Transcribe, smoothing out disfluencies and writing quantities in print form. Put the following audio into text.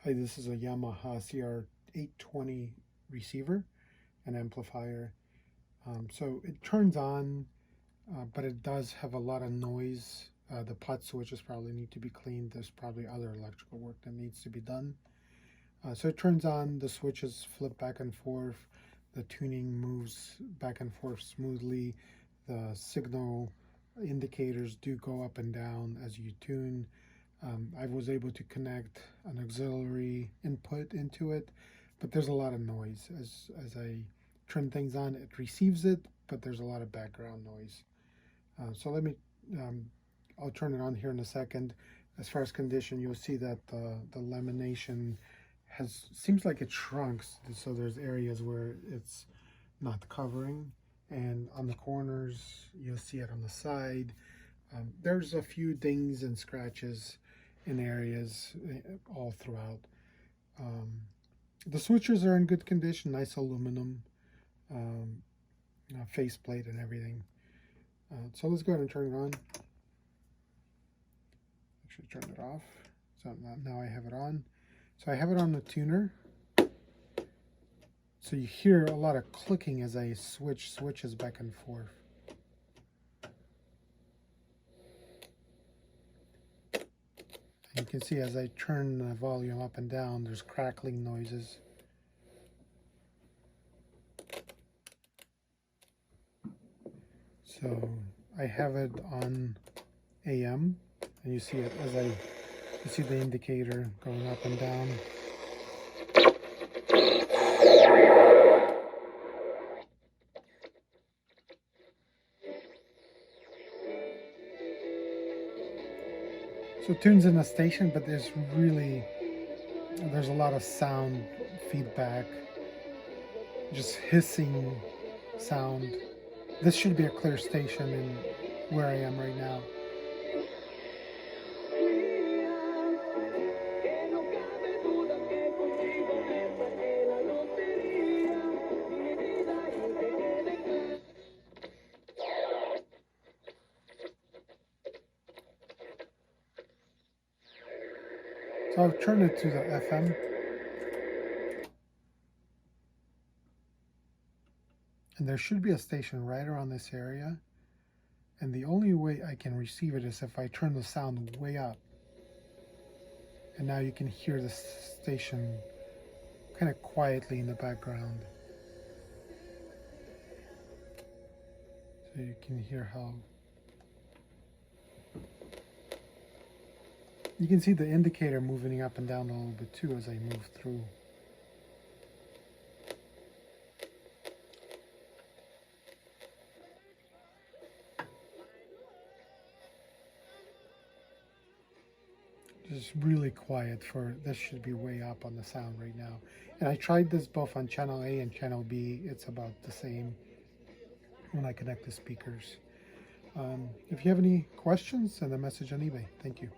Hi, this is a Yamaha CR-820 receiver and amplifier. So it turns on, but it does have a lot of noise. The pot switches probably need to be cleaned. There's probably other electrical work that needs to be done. So it turns on, the switches flip back and forth, the tuning moves back and forth smoothly, the signal indicators do go up and down as you tune. I was able to connect an auxiliary input into it, but there's a lot of noise. As I turn things on, it receives it, but there's a lot of background noise. So I'll turn it on here in a second. As far as condition, you'll see that the lamination seems like it shrunk, so there's areas where it's not covering, and on the corners you'll see it on the side. There's a few dings and scratches in areas all throughout. The switches are in good condition, nice aluminum faceplate and everything. So let's go ahead and turn it on. Actually turn it off. So now I have it on. So I have it on the tuner. So you hear a lot of clicking as I switch switches back and forth. You can see as I turn the volume up and down, there's crackling noises. So I have it on AM, and you see it as you see the indicator going up and down. So it tunes in a station, but there's a lot of sound feedback, just hissing sound. This should be a clear station in where I am right now. So I've turned it to the FM. And there should be a station right around this area. And the only way I can receive it is if I turn the sound way up. And now you can hear the station kind of quietly in the background. So you can hear how you can see the indicator moving up and down a little bit too as I move through. It's really quiet this should be way up on the sound right now. And I tried this both on channel A and channel B. It's about the same when I connect the speakers. If you have any questions, send a message on eBay. Thank you.